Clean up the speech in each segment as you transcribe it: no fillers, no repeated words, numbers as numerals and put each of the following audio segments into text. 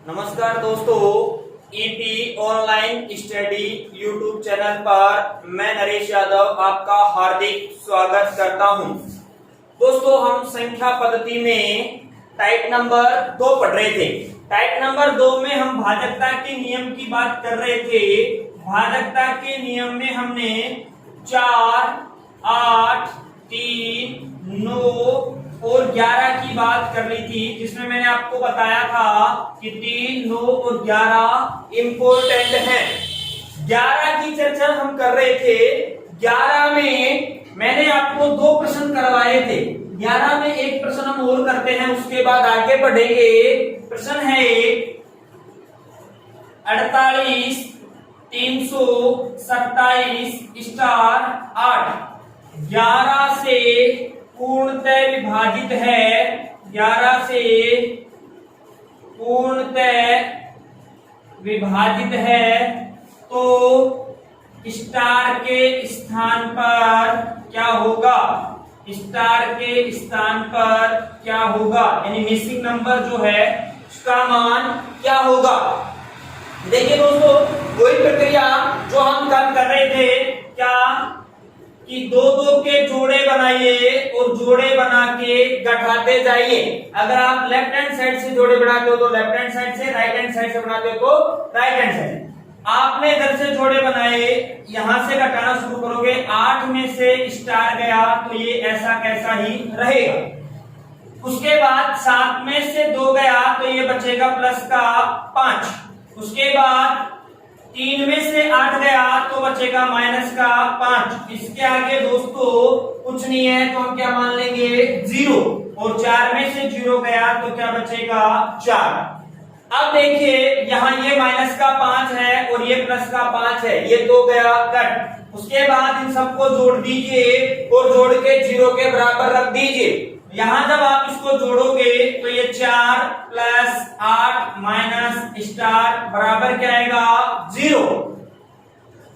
नमस्कार दोस्तों, EP online study YouTube channel पर मैं नरेश यादव आपका हार्दिक स्वागत करता हूं। दोस्तों, हम संख्या पद्धति में टाइप नंबर 2 पढ़ रहे थे। टाइप नंबर 2 में हम भाजकता के नियम की बात कर रहे थे। भाजकता के नियम में हमने 4, 8, 3, 9 और 11 की बात कर ली थी, जिसमें मैंने आपको बताया था कि 3, 9 और 11 इंपॉर्टेंट हैं। 11 की चर्चा हम कर रहे थे। 11 में मैंने आपको 2 प्रश्न करवाए थे। 11 में एक प्रश्न हम और करते हैं, उसके बाद आगे बढ़ेंगे। प्रश्न है 48 327 स्टार 8 11 से पूर्णतः विभाजित है। 11 से पूर्णतः विभाजित है तो स्टार के स्थान पर क्या होगा? स्टार के स्थान पर क्या होगा, यानी मिसिंग नंबर जो है उसका मान क्या होगा? देखिए दोस्तों, वही प्रक्रिया जो हम कल कर रहे थे, क्या कि 2-2 के जोड़े बनाइए और जोड़े बना के गठाते जाइए। अगर आप लेफ्ट हैंड साइड से जोड़े बनाते हो तो लेफ्ट हैंड साइड से, राइट हैंड साइड से बनाते हो तो राइट हैंड साइड से। आपने इधर से जोड़े बनाए, यहां से घटाना शुरू करोगे। 8 में से स्टार गया तो ये ऐसा कैसा ही रहेगा। उसके बाद 7 में से 2 गया तो ये बचेगा प्लस का 5। उसके बाद 3 में से 8 गया तो बचेगा माइनस का 5। इसके आगे दोस्तों कुछ नहीं है तो हम क्या मान लेंगे? 0। और 4 में से 0 गया तो क्या बचेगा? 4। अब देखिए, यहाँ ये माइनस का 5 है और ये प्लस का 5 है, ये 2 गया कट। उसके बाद इन सबको जोड़ दीजिए और जोड़ के 0 के बराबर रख दीजिए। यहां जब आप इसको जोड़ोगे तो ये 4 प्लस 8 माइनस स्टार बराबर क्या आएगा? 0।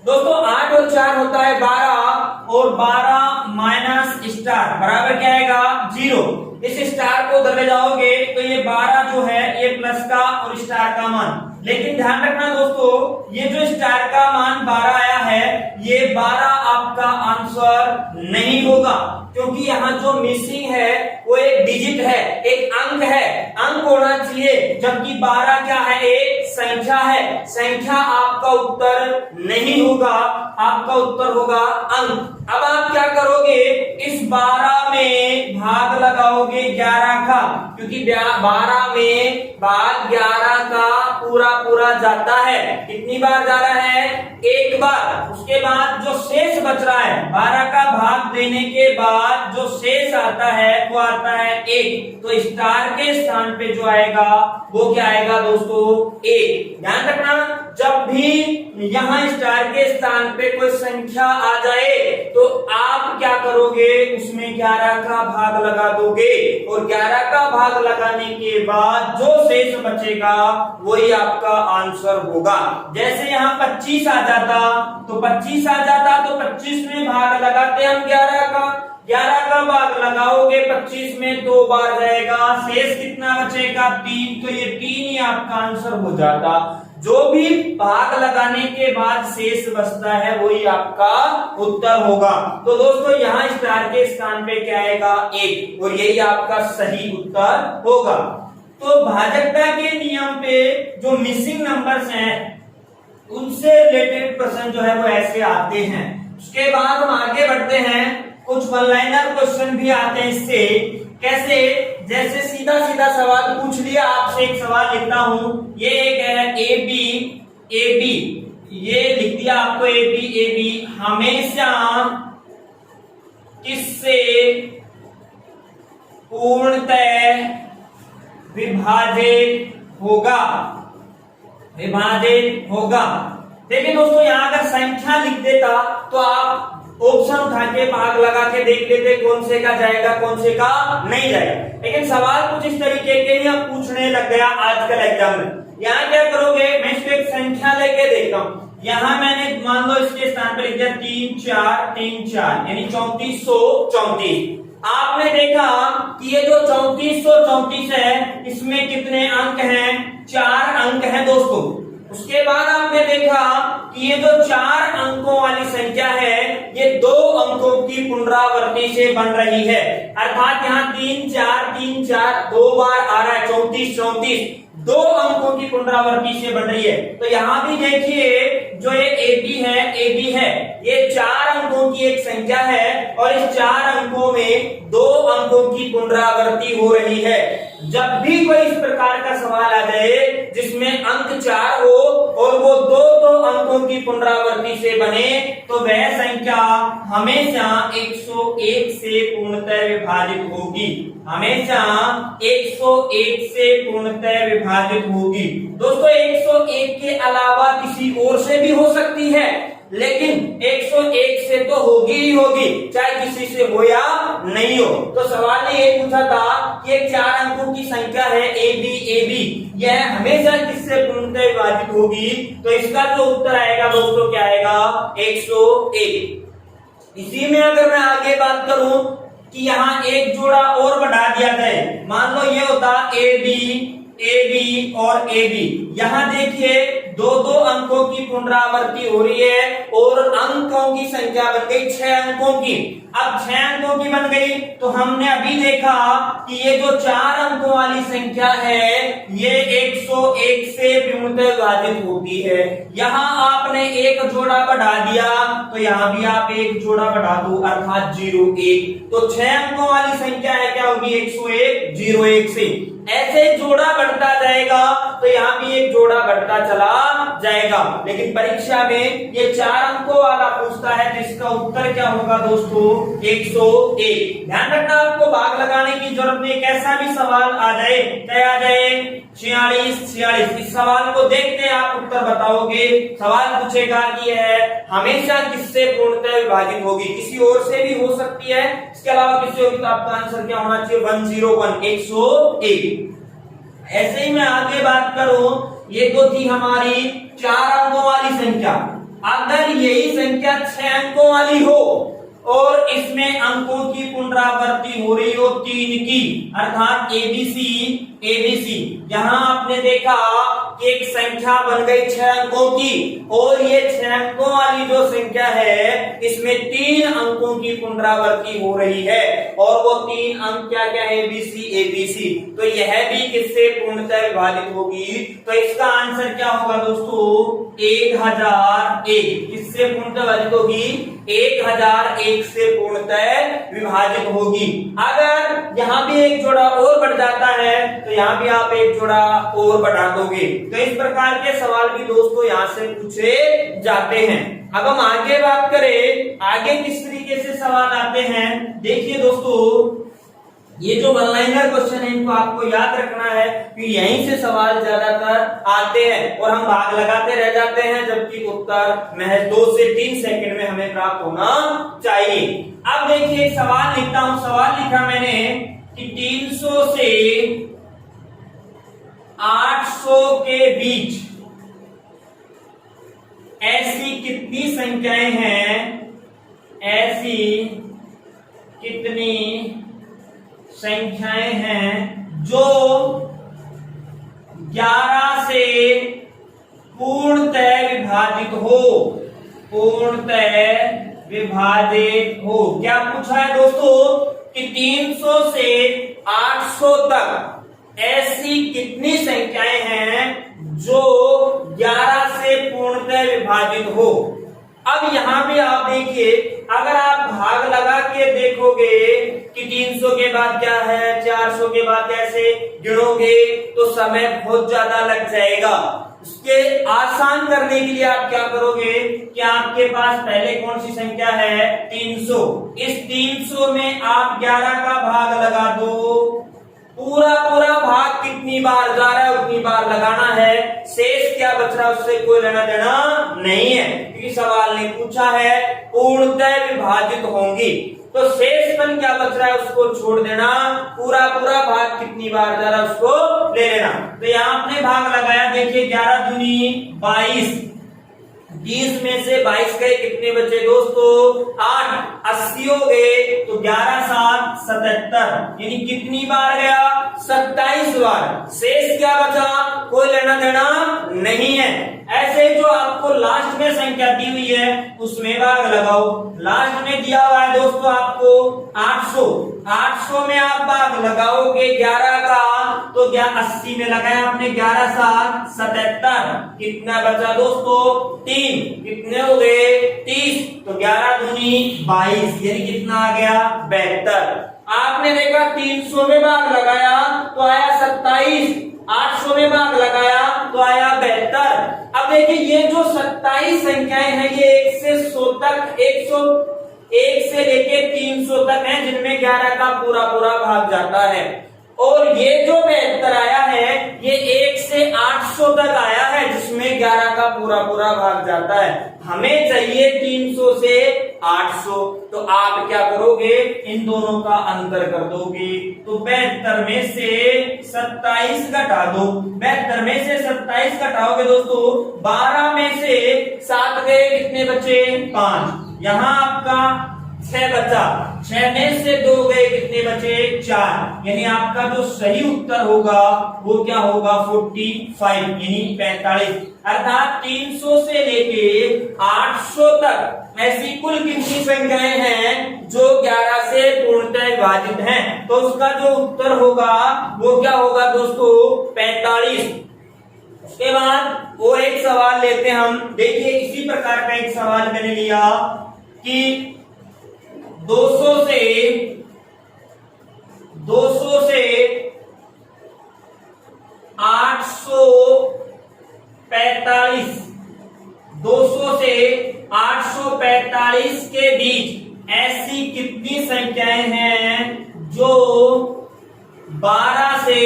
दोस्तों, 8 और 4 होता है 12 और 12 माइनस स्टार बराबर क्या आएगा? 0। इस स्टार को उधर ले जाओगे तो ये 12 जो है ये प्लस का और स्टार का मान। लेकिन ध्यान रखना दोस्तों, ये जो स्टार का मान 12 आया है, ये 12 आपका आंसर नहीं होगा, क्योंकि यहाँ जो मिसिंग है वो एक डिजिट है, एक अंक है। अंक होना चाहिए, जबकि 12 क्या है? एक संख्या है। संख्या आपका उत्तर नहीं होगा, आपका उत्तर होगा अंक। अब आप क्या करोगे? इस 12 में भाग लगाओगे 11 का, क्योंकि 12 में भाग 11 का पूरा जाता है। कितनी बार जा रहा है? एक बार। उसके बाद जो शेष बच रहा है, 12 का भाग देने के बाद जो शेष आता है वो आता है 1। तो स्टार के स्थान पे जो आएगा वो क्या आएगा दोस्तों? 1। ध्यान रखना, जब भी यहाँ स्टार के स्थान पे कोई संख्या आ जाए तो आप क्या करोगे? उसमें 11 का भाग लगा दोगे और 11 का भाग लगाने के बाद जो शेष बचेगा वही आपका आंसर होगा। जैसे यहाँ 25 आ जाता तो 25 आ जाता तो 25 में भाग लगाते हम 11 का। 11 का भाग लगाओगे 25 में 2 बार जाएगा, शेष कितना बचेगा? 3। तो ये 3 ही आपका आंसर हो जाता। जो भी भाग लगाने के बाद शेष बचता है वही आपका उत्तर होगा। तो दोस्तों, यहाँ स्टार के स्थान पे क्या आएगा? 1, और यही आपका सही उत्तर होगा। तो भाजकता के नियम पे जो मिसिंग नंबर्स हैं उनसे रिलेटेड प्रश्न जो है वो ऐसे आते हैं। उसके बाद हम आगे बढ़ते हैं, कुछ वन लाइनर क्वेश्चन भी आते हैं इससे। कैसे? जैसे सीधा सवाल पूछ लिया आपसे, एक सवाल लिखता हूं, ये एक है ए बी, ये लिख दिया आपको ए बी हमेशा किससे पूर्णतः विभाजित होगा? देखिए दोस्तों, यहां अगर संख्या लिख देता तो आप ऑप्शन उठा के भाग लगा के देख लेते कौन से का जाएगा, कौन से का नहीं जाएगा। लेकिन सवाल कुछ इस तरीके के ही आप पूछने लग गया आजकल एग्जाम में। यहाँ क्या करोगे? मैं इसको एक संख्या लेके देखता हूँ। यहाँ मैंने मान लो इसके स्थान पर लिख दिया 3 4 3 4, यानी 3434। आपने देखा कि ये जो 3434 है इसमें कितने अंक हैं? 4 अंक दोस्तों। उसके बाद आपने देखा कि ये जो 4 अंकों वाली संख्या है ये 2 अंकों की पुनरावृत्ति से बन रही है, अर्थात यहाँ 3 4 3 4 2 बार आ रहा है, 34 34 2 अंकों की पुनरावृत्ति से बन रही है। तो यहाँ भी देखिए जो ये AB है ये 4 अंकों की एक संख्या है और इस 4 अंकों में 2 अंकों की पुनरावृत्ति हो रही है। जब भी कोई इस प्रकार का सवाल आ जाए जिसमें अंक 4 हो और वो 2 अंकों की पुनरावृत्ति से बने तो वह संख्या हमेशा 101 से पूर्णतः विभाजित होगी, हमेशा 101 से पूर्णतः विभाजित होगी। दोस्तों 101 के अलावा किसी और से भी हो सकती है, लेकिन 101 से तो होगी ही होगी, चाहे किसी से हो या नहीं हो। तो सवाल ने ये पूछा था कि एक 4 अंकों की संख्या है AB, यह हमेशा किससे पूर्णतः विभाजित होगी, तो इसका जो उत्तर आएगा दोस्तों क्या आएगा 101। इसी में अगर मैं आगे बात करूं कि यहाँ एक जोड़ा और बढ़ा दिया जाए, मान लो ये होता AB और AB, यहाँ देखिए 2 अंकों की पुनरावृत्ति हो रही है और अंकों की संख्या बन गई 6 अंकों की। अब 6 अंकों की बन गई तो हमने अभी देखा कि ये जो 4 अंकों वाली संख्या है ये 101 से पूर्णतः विभाजित होती है। यहाँ आपने एक जोड़ा बढ़ा दिया तो यहाँ भी आप एक जोड़ा बढ़ा दो अर्थात 01, तो 6 अंकों वाली संख्या है क्या होगी 101 01 से। ऐसे जोड़ा बढ़ता जाएगा तो यहाँ भी एक जोड़ा बढ़ता चला जाएगा, लेकिन परीक्षा में ये 4 अंकों वाला पूछता है तो इसका उत्तर क्या होगा दोस्तों 101। ध्यान रखना आपको भाग लगाने की जरूरत नहीं, कैसा भी सवाल आ जाए चाहे आ जाए 46 46, इस सवाल को देखते आप उत्तर बताओगे। सवाल पूछेगा कि है हमेशा किससे पूर्णतः विभाजित होगी, किसी और से भी हो सकती है, इसके अलावा किसी होगी तो आपका आंसर क्या होना चाहिए 101 101। ऐसे ही मैं आगे बात करूं, ये तो थी हमारी 4 अंकों वाली संख्या। अगर यही संख्या 6 अंकों वाली हो और इसमें अंकों की पुनरावृत्ति हो रही हो 3 की, अर्थात ABC, यहां आपने देखा कि एक संख्या बन गई 6 अंकों की और ये 6 अंकों वाली जो संख्या है इसमें 3 अंकों की पुनरावृत्ति हो रही है और वो 3 अंक क्या क्या है ABC, तो यह भी किससे पूर्णतः विभाजित होगी, तो इसका आंसर क्या होगा दोस्तों 1001। किससे पूर्णतः विभाजित होगी 1001 से पूर्णतः विभाजित होगी। अगर यहाँ भी एक जोड़ा और बढ़ जाता है तो यहाँ भी आप एक जोड़ा और बढ़ा दोगे। तो इस प्रकार के सवाल भी दोस्तों यहाँ से पूछे जाते हैं। अब हम आगे बात करें, आगे किस तरीके से सवाल आते हैं, देखिए दोस्तों ये जो वन लाइनर क्वेश्चन है इनको आपको याद रखना है कि यहीं से सवाल ज्यादातर आते हैं और हम भाग लगाते रह जाते हैं, जबकि उत्तर महज 2 से 3 सेकंड में हमें प्राप्त होना चाहिए। अब देखिए एक सवाल लिखता हूं, सवाल लिखा मैंने कि 300 से 800 के बीच ऐसी कितनी संख्याएं हैं, ऐसी कितनी संख्याएं हैं जो 11 से पूर्णतः विभाजित हो, पूर्णतः विभाजित हो। क्या पूछा है दोस्तों कि 300 से 800 तक ऐसी कितनी संख्याएं हैं जो 11 से पूर्णतः विभाजित हो। अब यहाँ पे आप देखिए, अगर आप भाग लगा के देखोगे कि 300 के बाद क्या है, 400 के बाद कैसे गिनोगे तो समय बहुत ज्यादा लग जाएगा। उसके आसान करने के लिए आप क्या करोगे कि आपके पास पहले कौन सी संख्या है 300, इस 300 में आप 11 का भाग लगा दो, पूरा भाग कितनी बार जा रहा है उतनी बार लगाना है, शेष क्या बच रहा है उससे कोई लेना देना नहीं है, क्योंकि सवाल ने पूछा है पूर्णतः विभाजित होंगी, तो शेषफल क्या बच रहा है उसको छोड़ देना, पूरा भाग कितनी बार जा रहा है उसको ले लेना। तो यहाँ आपने भाग लगाया, देखिए 11 दूनी 22, 20 में से 22 गए, कितने बचे दोस्तों 8, 80 हो गए तो 11 7 77, यानी कितनी बार गया 27 बार, शेष क्या बचा कोई लेना देना नहीं है। ऐसे जो आपको लास्ट में संख्या दी हुई है उसमें भाग लगाओ। लास्ट में दिया हुआ है दोस्तों आपको 800, 800 में आप भाग लगाओगे 11 का, तो 80 में लगाया आपने 11 7 77, कितना बचा दोस्तों 3, कितने हो गए 30, तो 11 दूनी 22, यानी कितना आ गया 72। आपने देखा 300 में भाग लगाया तो आया 27, 800 में भाग लगाया तो आया 72। अब देखिए ये जो 27 संख्याएं हैं ये 1 से 100 तक, 101 से लेके 300 तक हैं, जिनमें 11 का पूरा पूरा भाग जाता है। और ये जो 72 आया है ये 1 से 800 तक आया है, जिसमें 11 का पूरा पूरा भाग जाता है। हमें चाहिए 300 से 800, तो आप क्या करोगे इन दोनों का अंतर कर दोगे। तो 72 में से 27 घटा दो, 72 में से 27 घटाओगे दोस्तों, 12 में से 7 गए, कितने बचे 5, यहां आपका 6 बचा, 6 में से 2 गए, कितने बचे 4, यानी आपका जो सही उत्तर होगा वो क्या होगा 45, यानी 45। अर्थात 300 से लेके 800 तक ऐसी कुल कितनी संख्याएं हैं जो 11 से पूर्णतः विभाजित हैं, तो उसका जो उत्तर होगा वो क्या होगा दोस्तों 45। उसके बाद और एक सवाल लेते हैं हम। देखिए इसी प्रकार का एक सवाल मैंने लिया कि 200 से 845, 200 से 845 के बीच ऐसी कितनी संख्याएं हैं जो 12 से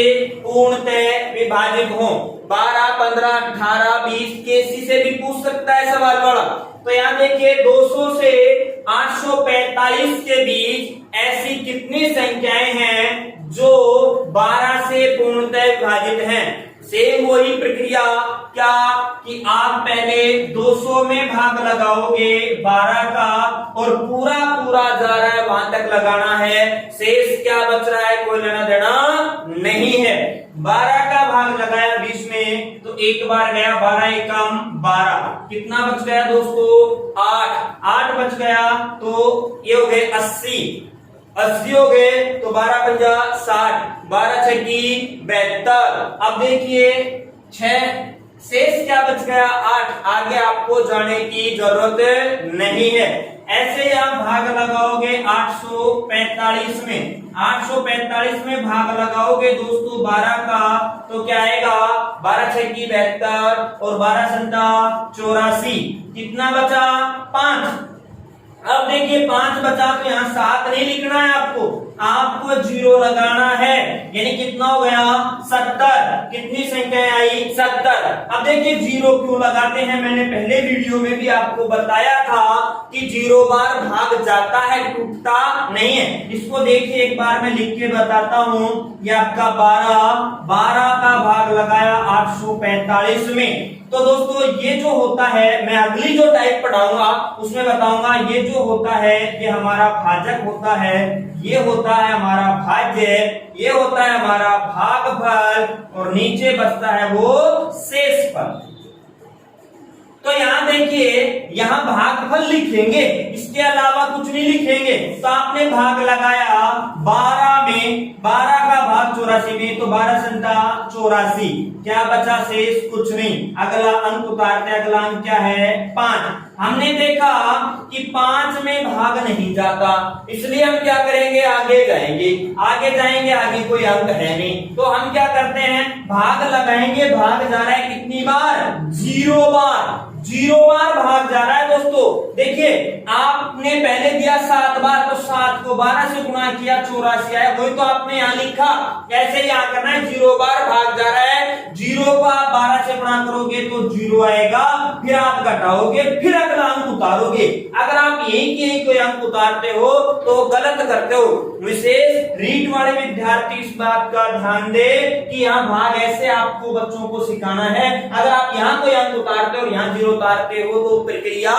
पूर्णतः विभाजित हो। 12, 15, 18, 20 किसी से भी पूछ सकता है सवाल वाला। तो यहाँ देखिए 200 से 845 के बीच ऐसी कितनी संख्याएं हैं जो 12 से पूर्णतः विभाजित हैं। सेम वही प्रक्रिया क्या कि आप पहले 200 में भाग लगाओगे 12 का, और पूरा पूरा जा रहा है वहां तक लगाना है, शेष क्या बच रहा है कोई लेना देना नहीं है। 12 का भाग लगाया 20 में तो एक बार गया 12 एकम 12, कितना बच गया दोस्तों 8 बच गया, तो ये हो गए 80 हो गए, तो 12 पंजा 60, 12 छकी 72। अब देखिए 6 शेष क्या बच गया 8, आगे आपको जाने की जरूरत नहीं है। ऐसे आप भाग लगाओगे 845 में, 845 में भाग लगाओगे दोस्तों 12 का, तो क्या आएगा 12 छकी 72 और 12 संता 84, कितना बचा 5। अब देखिए 5 बचा तो यहाँ 7 नहीं लिखना है आपको 0 लगाना है, यानी कितना हो गया 70। कितनी संख्याएं आई 70। अब देखिए 0 क्यों लगाते हैं, मैंने पहले वीडियो में भी आपको बताया था कि 0 बार भाग जाता है, टूटता नहीं है। इसको देखिए एक बार मैं लिख के बताता हूं। ये आपका 12 का भाग लगाया 845 में, तो दोस्तों ये जो होता है, मैं अगली जो टाइप पढ़ाऊंगा उसमें बताऊंगा, ये जो होता है ये हमारा भाजक होता है, ये होता है हमारा भाज्य, ये होता है हमारा भागफल, और नीचे बचता है वो शेषफल। तो यहाँ देखिए यहाँ भागफल लिखेंगे, इसके अलावा कुछ नहीं लिखेंगे। तो आपने भाग लगाया 12 में, 12 का भाग 84 में, तो 12 संता 84, क्या बचा शेष कुछ नहीं। अगला अंक उतारते, अगला अंक क्या है 5। हमने देखा कि 5 में भाग नहीं जाता, इसलिए हम क्या करेंगे आगे जाएंगे, आगे कोई अंक है नहीं, तो हम क्या करते हैं भाग लगाएंगे। भाग जा रहा है कितनी बार 0 बार, 0 बार भाग जा रहा है दोस्तों। देखिए आपने पहले दिया 7 बार, तो 7 को 12 से गुणा किया 84 आया, वही तो आपने यहाँ लिखा। कैसे यहाँ करना है 0 बार भाग जा रहा है, 0 को आप 12 से गुणा करोगे तो 0 आएगा, फिर आप घटाओगे, फिर अगला अंक उतारोगे। अगर आप यही कोई अंक उतारते हो तो गलत करते हो। विशेष रीट वाले विद्यार्थी इस बात का ध्यान दे कि यहाँ भाग ऐसे आपको बच्चों को सिखाना है। अगर आप यहाँ कोई अंक उतारते हो और यहाँ 0 उतारते हो तो प्रक्रिया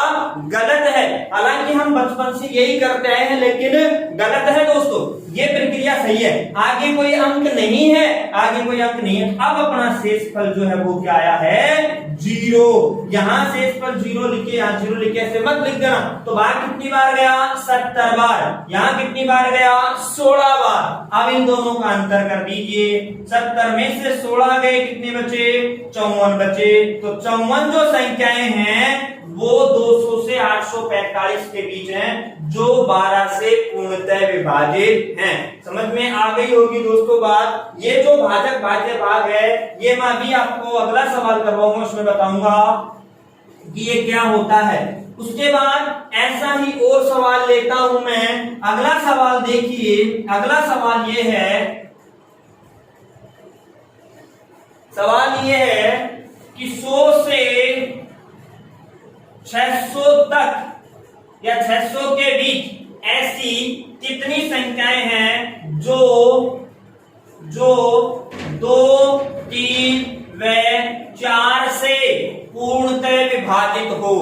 गलत है। हालांकि हम बचपन से यही करते आए हैं, लेकिन गलत है दोस्तों, ये प्रक्रिया सही है। आगे कोई अंक नहीं है, आगे कोई अंक नहीं है। अब अपना शेषफल जो है वो क्या आया है, 0। यहां शेषफल 0 लिखे, यहां 0 लिखे, ऐसे मत लिख देना। तो बाहर कितनी बार गया, 70 बार। यहां कितनी बार गया, 16 बार। अब इन दोनों का अंतर कर दीजिए, 70 में से 16 गए, कितने बचे, 54 बचे। तो 54 जो संख्याएं हैं वो 200 से 845 के बीच हैं, जो 12 से पूर्णतः विभाजित हैं। समझ में आ गई होगी दोस्तों बात। ये जो भाजक भाज्य भाग है, ये मैं अभी आपको अगला सवाल करवाऊंगा, उसमें बताऊंगा कि ये क्या होता है। उसके बाद ऐसा ही और सवाल लेता हूं मैं। अगला सवाल देखिए, अगला सवाल ये है, सवाल ये है कि 100 से 600 तक या 600 के बीच ऐसी कितनी संख्याएं हैं जो 2, 3 व 4 से पूर्णतः विभाजित हो।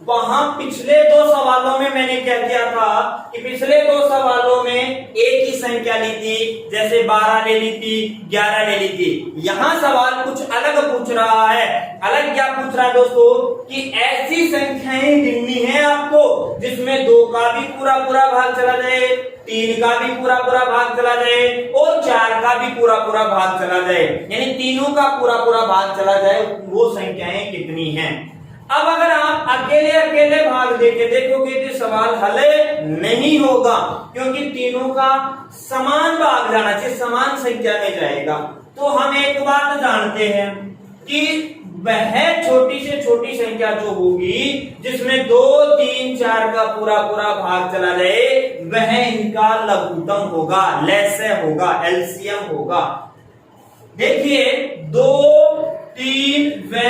वहां पिछले 2 सवालों में मैंने क्या किया था कि पिछले 2 सवालों में एक ही संख्या ली थी, जैसे 12 ले ली थी, 11 ले ली थी। यहां सवाल कुछ अलग पूछ रहा है। अलग क्या पूछ रहा है दोस्तों, कि ऐसी संख्याएं गिननी है आपको जिसमें 2 का भी पूरा पूरा भाग चला जाए, 3 का भी पूरा पूरा भाग चला जाए और 4 का भी पूरा पूरा भाग चला जाए, यानी तीनों का पूरा पूरा भाग चला जाए। वो संख्याएं कितनी हैं। अब अगर आप अकेले अकेले भाग देके देखोगे तो सवाल हल नहीं होगा, क्योंकि तीनों का समान भाग जाना चाहिए, समान संख्या में जाएगा। तो हम एक बात जानते हैं कि वह छोटी से छोटी संख्या जो होगी जिसमें 2, 3, 4 का पूरा पूरा भाग चला जाए, वह इनका लघुत्तम होगा, लेसे होगा, एलसीएम होगा। देखिए 2, 3 व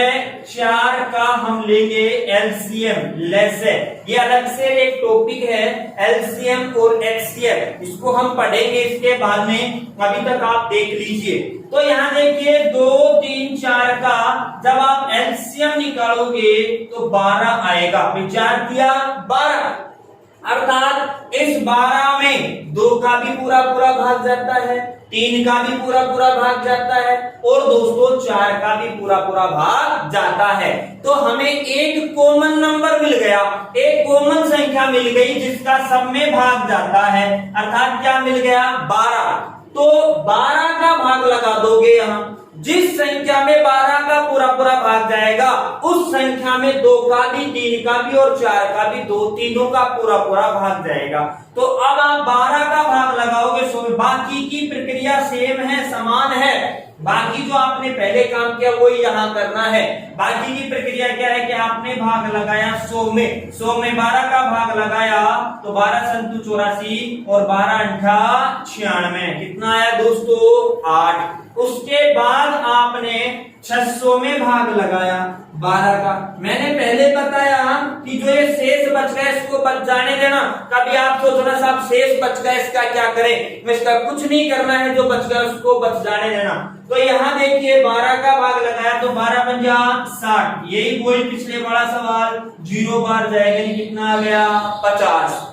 4 का हम लेंगे एलसीएम, लेसे। ये अलग से एक टॉपिक है, एलसीएम और एचसीएफ, इसको हम पढ़ेंगे इसके बाद में। अभी तक आप देख लीजिए। तो यहाँ देखिए 2, 3, 4 का जब आप एलसीएम निकालोगे तो 12 आएगा। विचार किया, 12, अर्थात इस 12 में 2 का भी पूरा पूरा भाग जाता है, 3 का भी पूरा पूरा भाग जाता है और दोस्तों 4 का भी पूरा पूरा भाग जाता है। तो हमें एक कॉमन नंबर मिल गया, एक कॉमन संख्या मिल गई जिसका सब में भाग जाता है, अर्थात क्या मिल गया, 12। तो 12 का भाग लगा दोगे यहां, जिस संख्या में 12 का पूरा पूरा भाग जाएगा उस संख्या में 2 का भी, 3 का भी और 4 का भी, तीनों का पूरा पूरा भाग जाएगा। तो अब आप 12 का भाग लगाओगे 100 में। बाकी की प्रक्रिया सेम है, समान है। बाकी जो आपने पहले काम किया वही यहाँ करना है। बाकी की प्रक्रिया क्या है कि आपने भाग लगाया 100 में, 100 में 12 का भाग लगाया तो 12 संतु 84 और 12 अंठा 96, कितना आया दोस्तों, 8। उसके बाद आपने 600 में भाग लगाया 12 का। मैंने पहले बताया कि जो ये शेष बच गया इसको बच जाने देना। कभी आप सोचना साहब शेष बच गया इसका क्या करें, इसका कुछ नहीं करना है, जो बच गया उसको बच जाने देना। तो यहाँ देखिए 12 का भाग लगाया तो 12 पंजा 60, यही वही पिछले बड़ा सवाल, 0 बार जाएगा, कितना आ गया, 50।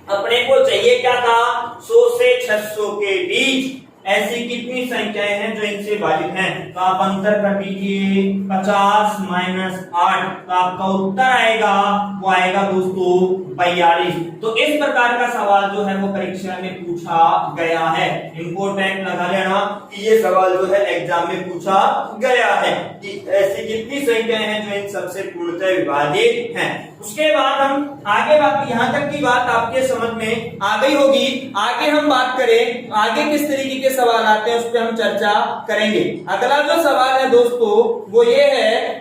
अपने को चाहिए क्या था, 100 से 600 के बीच ऐसी कितनी संख्याएं हैं जो इनसे भाजित हैं। तो आप अंतर कर दीजिए, 50 माइनस 8, तो आपका उत्तर आएगा, वो आएगा दोस्तों 42। तो इस प्रकार का सवाल जो है वो परीक्षा में पूछा गया है। इंपोर्टेंट लगा लेना कि ये सवाल जो है एग्जाम में पूछा गया है कि ऐसी कितनी संख्याएं हैं जो इन सबसे पूर्णतः विभाजित हैं। उसके बाद हम आगे बात, यहां तक की बात आपके समझ में आ गई होगी। आगे हम बात करें, आगे किस तरीके के सवाल आते हैं उस पर हम चर्चा करेंगे। अगला जो सवाल है दोस्तों वो ये है,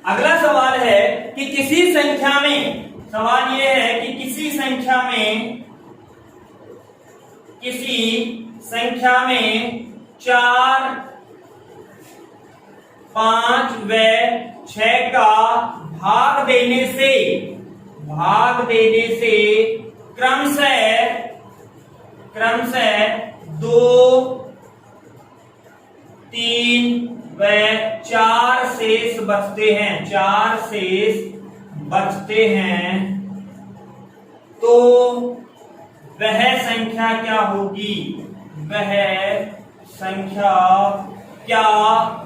अगला सवाल है कि किसी संख्या में, सवाल ये है कि किसी संख्या में 4, 5 व 6 का भाग देने से क्रमशः 2, 3 व 4 शेष बचते हैं, 4 शेष बचते हैं, तो वह संख्या क्या होगी? वह संख्या क्या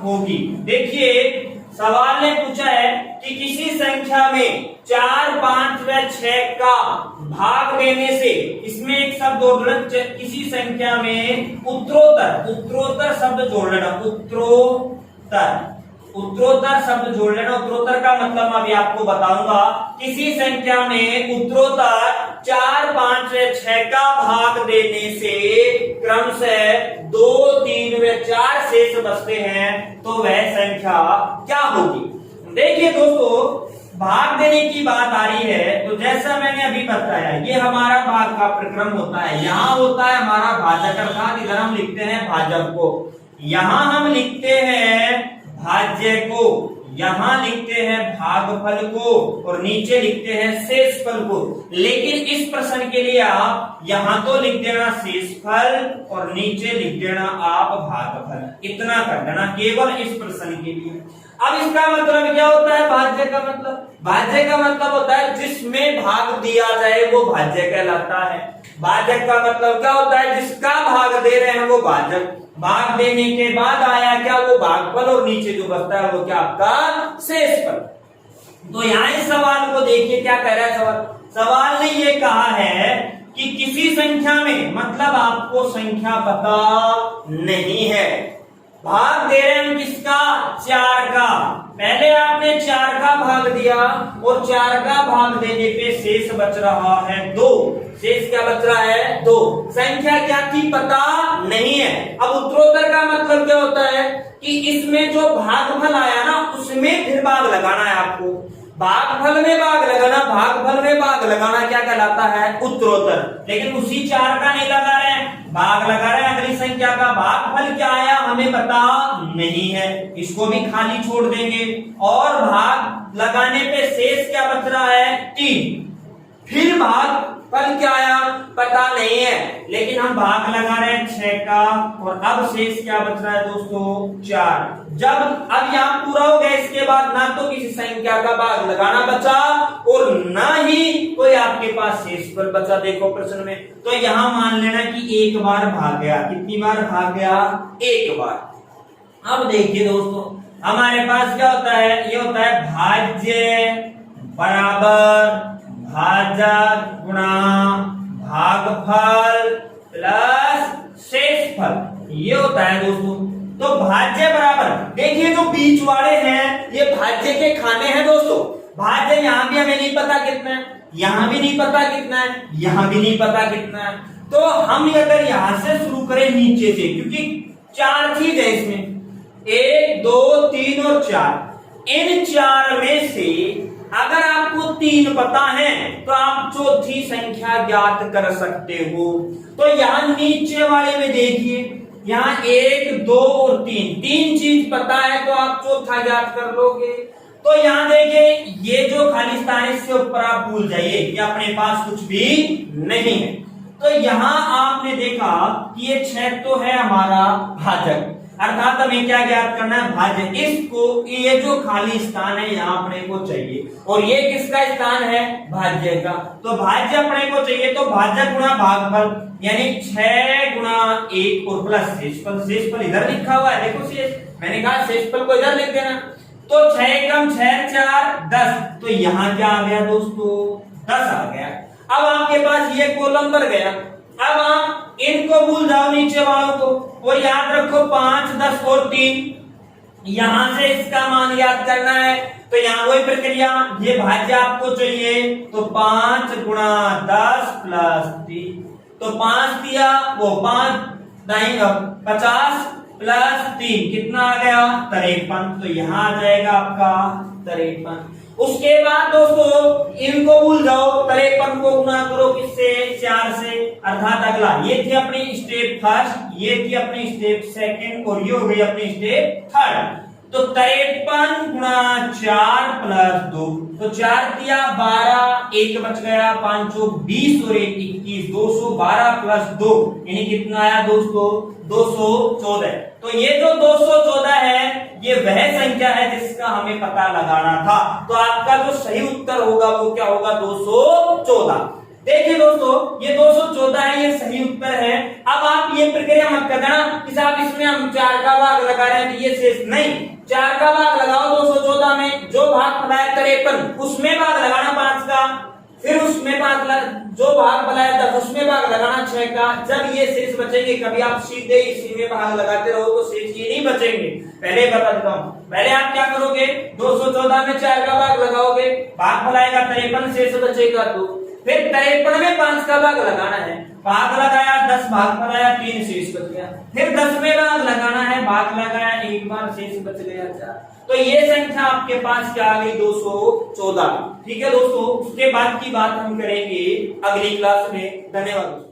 होगी? देखिए सवाल ने पूछा है कि किसी संख्या में 4, 5 व 6 का भाग देने से, इसमें एक शब्द जोड़ लेना, किसी संख्या में उत्तरोत्तर शब्द जोड़ लेना, उत्तरोत्तर शब्द जोड़ लेना। उत्तरोत्तर का मतलब अभी आपको बताऊंगा। किसी संख्या में उत्तरोत्तर 4, 5 व 6 का भाग देने से क्रमशः 2, 3 व 4 शेष बचते हैं, तो वह संख्या क्या होगी? देखिए दोस्तों, भाग देने की बात आ रही है, तो जैसा मैंने अभी बताया, ये हमारा भाग का प्रक्रम होता है, यहाँ होता है हमारा भाजक, अर्थात इधर हम लिखते हैं भाजक को, यहाँ हम लिखते हैं भाज्य को, यहाँ लिखते हैं भागफल को, और नीचे लिखते हैं शेषफल को। लेकिन इस प्रश्न के लिए आप यहाँ तो लिख देना शेषफल और नीचे लिख देना आप भागफल, इतना कर देना केवल इस प्रश्न के लिए। अब इसका मतलब क्या होता है? भाज्य का मतलब, भाज्य का मतलब होता है जिसमें भाग दिया जाए वो भाज्य कहलाता है। भाजक का मतलब क्या होता है? जिसका भाग दे रहे हैं वो भाजक, भाग देने के बाद आया क्या? वो भागफल, और नीचे जो बचता है वो क्या? आपका शेषफल। तो यहाँ इस सवाल को देखिए क्या कह रहा है सवाल। सवाल ने ये कहा है कि किसी संख्या में, मतलब आपको संख्या पता नहीं है, भाग दे रहे हैं किसका? 4 का। पहले आपने 4 का भाग दिया और 4 का भाग देने पे शेष बच रहा है 2। शेष क्या बच रहा है? 2। संख्या क्या थी? पता नहीं है। अब उत्तरोत्तर का मतलब क्या होता है कि इसमें जो भागफल आया ना, उसमें फिर भाग लगाना है आपको। भागफल में भाग लगाना, भागफल में भाग लगाना क्या कहलाता है? उत्तरोत्तर। लेकिन उसी 4 का नहीं लगा रहे हैं, भाग लगा रहे हैं अगली संख्या का। भागफल क्या आया हमें पता नहीं है, इसको भी खाली छोड़ देंगे। और भाग लगाने पे शेष क्या बच रहा है? 3। फिर भागफल क्या आया? पता नहीं है, लेकिन हम भाग लगा रहे हैं 6 का, और अब शेष क्या बच रहा है दोस्तों? 4। जब अब यहाँ पूरा हो गया, इसके बाद ना तो किसी संख्या का भाग लगाना बचा और ना ही कोई आपके पास शेषफल बचा। देखो प्रश्न में, तो यहाँ मान लेना कि एक बार भाग गया। कितनी बार भाग गया? एक बार। अब देखिए दोस्तों, हमारे पास क्या होता है? ये होता है भाज्य बराबर भाजक गुणा भागफल प्लस शेषफल, ये होता है दोस्तों। तो भाज्य बराबर, देखिए जो बीच वाले हैं ये भाज्य के खाने हैं दोस्तों। भाज्य यहाँ भी हमें नहीं पता कितना है, यहाँ भी नहीं पता कितना है, यहाँ भी नहीं पता कितना है। तो हम अगर यहाँ से शुरू करें नीचे से, क्योंकि 4 चीज है इसमें, 1, 2, 3 और 4। इन 4 में से अगर आपको 3 पता है तो आप चौथी संख्या ज्ञात कर सकते हो। तो यहाँ नीचे वाले में देखिए, यहाँ 1, 2 और 3 चीज पता है, तो आप चौथा ज्ञात कर लोगे। तो यहाँ देखिए, ये जो खाली स्थान है इसके ऊपर आप भूल जाइए कि अपने पास कुछ भी नहीं है। तो यहाँ आपने देखा कि ये 6 तो है हमारा भाजक, अर्थात हमें क्या ज्ञात करना है? भाज्य। इसको, ये जो खाली स्थान है यहाँ अपने को चाहिए, और ये किसका स्थान है? भाज्य का। तो भाज्य अपने को चाहिए, तो भाजक गुणा भागफल, यानी 6 गुणा 1 और प्लस शेषफल। शेषफल इधर लिखा हुआ है, देखो शेष, मैंने कहा शेषफल को इधर लिख देना। तो 6 कम 6 4 10, तो यहाँ क्या आ गया दोस्तों? 10 आ गया। अब आपके पास ये कॉलम भर गया। अब आप इनको भूल जाओ नीचे वालों को, और याद रखो 5, 10 और 3। यहां से इसका मान याद करना है, तो यहाँ वही प्रक्रिया, ये भाज्य आपको चाहिए, तो 5 गुणा 10 प्लस 3, तो 5 दिया, वो 5 50 प्लस 3 कितना आ गया? 53। तो यहाँ आ जाएगा आपका 53। उसके बाद दोस्तों इनको भूल जाओ, 53 को गुना करो किससे? 4 से, अर्थात अगला ये थी अपनी स्टेप फर्स्ट, ये थी अपनी स्टेप सेकंड, और ये हो गई अपनी स्टेप थर्ड। तो 53 गुणा 4 प्लस 2, तो 4 दिया 12, एक बच गया, 5 20 और 1 21, 212 प्लस 2 यानी कितना आया दोस्तों 214। तो ये जो 214 है ये वह संख्या है जिसका हमें पता लगाना था। तो आपका जो सही उत्तर होगा वो क्या होगा 214। देखिए दोस्तों ये 214 है, ये सही उत्तर है। अब आप ये प्रक्रिया मत कर देना कि साहब इसमें हम 4 का भाग लगा रहे हैं तो ये शेष नहीं, 4 का भाग लगाओ 214 में, जो भाग पड़ा है 53 उसमें भाग लगाना 5 का, फिर उसमें भाग जो भाग पड़ा है 10 उसमें भाग लगाना 6 का। जब ये शेष बचेंगे, कभी आप सीधे इसी में भाग लगाते रहो तो शेष ये नहीं बचेंगे। पहले बता देता हूं, पहले आप क्या करोगे 214 में 4 का भाग लगाओगे, भाग पड़ाएगा 53, शेष बचेगा 2, फिर 53 में 5 का भाग लगाना है, भाग लगाया 10, भाग पड़ाया 3, शेष बच गया, फिर 10 में भाग लगाना है, भाग लगाया 1 बार, शेष बच गया 4। तो ये संख्या आपके पास क्या आ गई 214। ठीक है दोस्तों, उसके बाद की बात हम करेंगे अगली क्लास में। धन्यवाद।